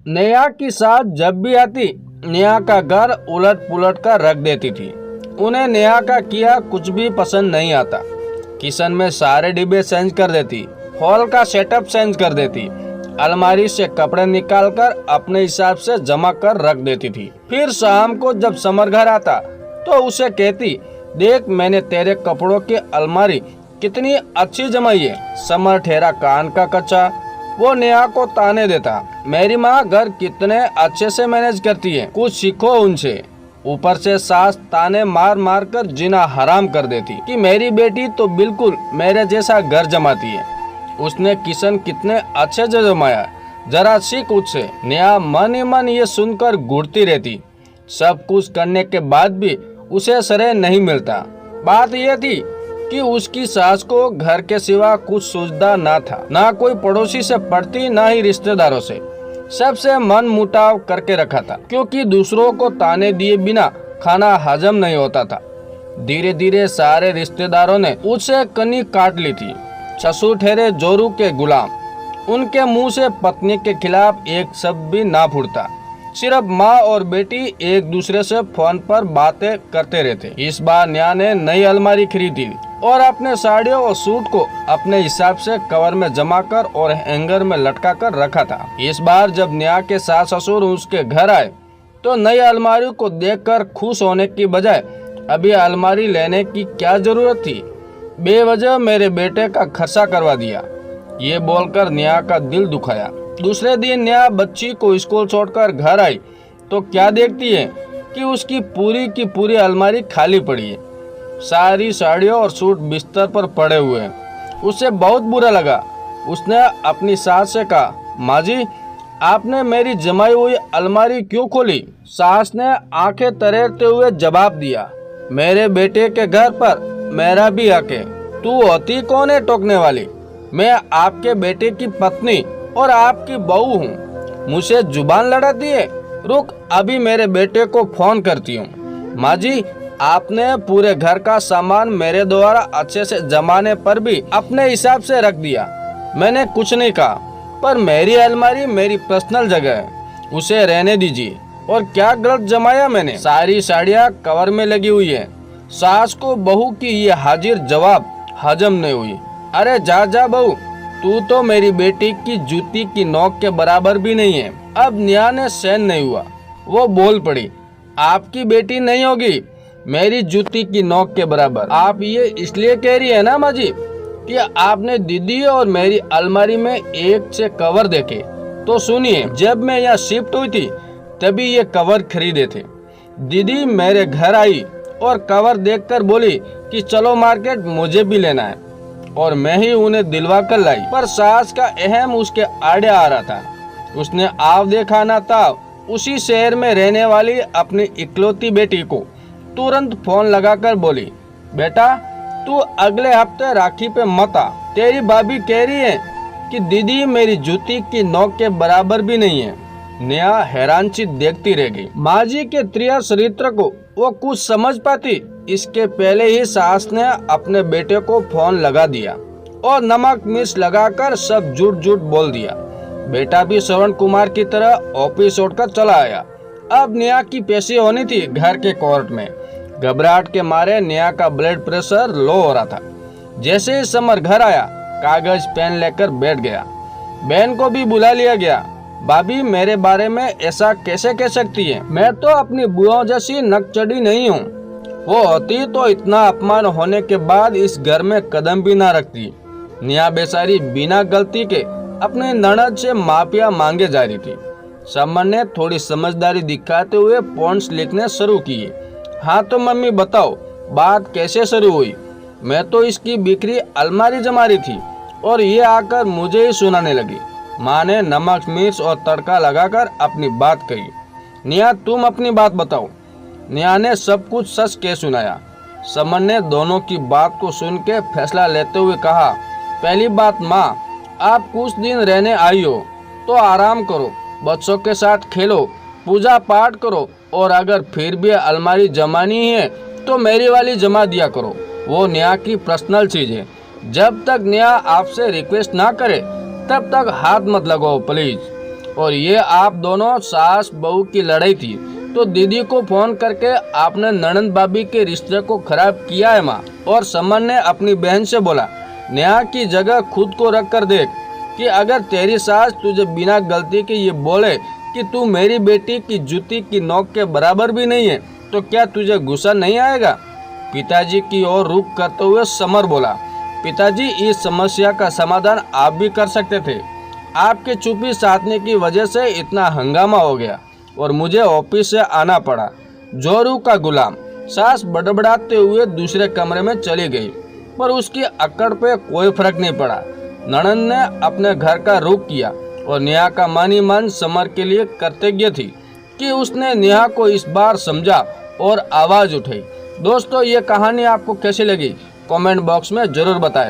नेहा की सास जब भी आती नेहा का घर उलट पुलट कर रख देती थी। उन्हें नेहा का किया कुछ भी पसंद नहीं आता। किचन में सारे डिब्बे चेंज कर देती, हॉल का सेटअप चेंज कर देती, अलमारी से कपड़े निकालकर अपने हिसाब से जमा कर रख देती थी। फिर शाम को जब समर घर आता तो उसे कहती, देख मैंने तेरे कपड़ों की अलमारी कितनी अच्छी जमाई है। समर ठहरा कान का कच्चा। वो नेहा को ताने देता, मेरी माँ घर कितने अच्छे से मैनेज करती है, कुछ सीखो उनसे। ऊपर से सास ताने मार मार कर जीना हराम कर देती कि मेरी बेटी तो बिल्कुल मेरे जैसा घर जमाती है, उसने किचन कितने अच्छे से जमाया, जरा सीख उससे। नेहा मन ही मन ये सुनकर घुटती रहती। सब कुछ करने के बाद भी उसे श्रेय नहीं मिलता। बात यह थी कि उसकी सास को घर के सिवा कुछ सूझता ना था, ना कोई पड़ोसी से पड़ती, ना ही रिश्तेदारों से। सबसे मन मुटाव करके रखा था, क्योंकि दूसरों को ताने दिए बिना खाना हजम नहीं होता था। धीरे धीरे सारे रिश्तेदारों ने उससे कनी काट ली थी। ससुर ठहरे जोरू के गुलाम। उनके मुंह से पत्नी के खिलाफ एक शब्द भी ना फूटता। सिर्फ माँ और बेटी एक दूसरे से फोन पर बातें करते रहते। इस बार नेहा ने नई अलमारी खरीदी और अपने साड़ियों और सूट को अपने हिसाब से कवर में जमा कर और हैंगर में लटका कर रखा था। इस बार जब नेहा के सास ससुर उसके घर आए तो नई अलमारी को देखकर खुश होने की बजाय अभी अलमारी लेने की क्या जरूरत थी, बेवजह मेरे बेटे का खर्चा करवा दिया, ये बोलकर नेहा का दिल दुखाया। दूसरे दिन नेहा बच्ची को स्कूल छोड़कर घर आई तो क्या देखती है कि उसकी पूरी की पूरी अलमारी खाली पड़ी है। सारी साड़ियों और सूट बिस्तर पर पड़े हुए हैं। उसे बहुत बुरा लगा। उसने अपनी सास से कहा, माँ जी आपने मेरी जमाई हुई अलमारी क्यों खोली? सास ने आंखें तरेरते हुए जवाब दिया, मेरे बेटे के घर पर मेरा भी हक है, तू होती कौन है टोकने वाली? मैं आपके बेटे की पत्नी और आपकी बहू हूँ, मुझे जुबान लड़ाती है? रुक, अभी मेरे बेटे को फोन करती हूँ। माँ जी आपने पूरे घर का सामान मेरे द्वारा अच्छे से जमाने पर भी अपने हिसाब से रख दिया। मैंने कुछ नहीं कहा, पर मेरी अलमारी मेरी पर्सनल जगह है, उसे रहने दीजिए। और क्या गलत जमाया मैंने? सारी साड़ियाँ कवर में लगी हुई है। सास को बहू की ये हाजिर जवाब हजम नहीं हुई। अरे जा जा बहू, तू तो मेरी बेटी की जूती की नोक के बराबर भी नहीं है। अब नेहा ने सहन नहीं हुआ, वो बोल पड़ी, आपकी बेटी नहीं होगी मेरी जूती की नोक के बराबर। आप ये इसलिए कह रही है ना माँ जी कि आपने दीदी और मेरी अलमारी में एक से कवर देखे? तो सुनिए, जब मैं यहाँ शिफ्ट हुई थी तभी ये कवर खरीदे थे। दीदी मेरे घर आई और कवर देखकर बोली कि चलो मार्केट, मुझे भी लेना है, और मैं ही उन्हें दिलवा कर लाई। पर सास का अहम उसके आड़े आ रहा था। उसने आव देखा ना था उसी शहर में रहने वाली अपनी इकलौती बेटी को तुरंत फोन लगाकर बोली, बेटा तू अगले हफ्ते राखी पे मत आ, तेरी भाभी कह रही है कि दीदी मेरी जूती की नोक के बराबर भी नहीं है। नेहा हैरानचित देखती रह गई। माँ जी के त्रिया चरित्र को वो कुछ समझ पाती, इसके पहले ही सास ने अपने बेटे को फोन लगा दिया और नमक मिर्च लगाकर सब झूठ झूठ बोल दिया। बेटा भी श्रवण कुमार की तरह ऑफिस छोड़कर चला आया। अब नेहा की पेशी होनी थी घर के कोर्ट में। घबराहट के मारे नेहा का ब्लड प्रेशर लो हो रहा था। जैसे ही समर घर आया कागज पेन लेकर बैठ गया। बहन को भी बुला लिया गया। भाभी मेरे बारे में ऐसा कैसे कह सकती है? मैं तो अपनी बुआ जैसी नकचढ़ी नहीं हूँ। वो होती तो इतना अपमान होने के बाद इस घर में कदम भी ना रखती। नेहा बेचारी बिना गलती के अपने ननद से माफिया मांगे जा रही थी। समर ने थोड़ी समझदारी दिखाते हुए पॉइंट्स लिखने शुरू किए। हाँ तो मम्मी बताओ बात कैसे शुरू हुई? मैं तो इसकी बिखरी अलमारी जमा रही थी और ये आकर मुझे ही सुनाने लगी। माँ ने नमक मिर्च और तड़का लगाकर अपनी बात कही। नेहा तुम अपनी बात बताओ। नेहा ने सब कुछ सच कह सुनाया। समर ने दोनों की बात को सुन के फैसला लेते हुए कहा, पहली बात माँ, आप कुछ दिन रहने आई हो तो आराम करो, बच्चों के साथ खेलो, पूजा पाठ करो, और अगर फिर भी अलमारी जमानी है तो मेरी वाली जमा दिया करो। वो नेहा की पर्सनल चीज है। जब तक नेहा आपसे रिक्वेस्ट ना करे तब तक हाथ मत लगाओ प्लीज। और ये आप दोनों सास बहू की लड़ाई थी, तो दीदी को फोन करके आपने ननंद भाभी के रिश्ते को खराब किया है माँ। और समर ने अपनी बहन से बोला, नेहा की जगह खुद को रख कर देख कि अगर तेरी सास तुझे बिना गलती के ये बोले कि तू मेरी बेटी की जूती की नोक के बराबर भी नहीं है, तो क्या तुझे गुस्सा नहीं आएगा? पिताजी की ओर रुख करते हुए समर बोला, पिताजी इस समस्या का समाधान आप भी कर सकते थे। आपके चुप्पी साधने की वजह से इतना हंगामा हो गया और मुझे ऑफिस से आना पड़ा। जोरू का गुलाम। सास बड़बड़ाते हुए दूसरे कमरे में चली गई, पर उसकी अकड़ पे कोई फर्क नहीं पड़ा। ननंद ने अपने घर का रुख किया और नेहा का मानी मन समर के लिए कृतज्ञ थी कि उसने नेहा को इस बार समझा और आवाज उठाई। दोस्तों, ये कहानी आपको कैसी लगी कमेंट बॉक्स में जरूर बताएं।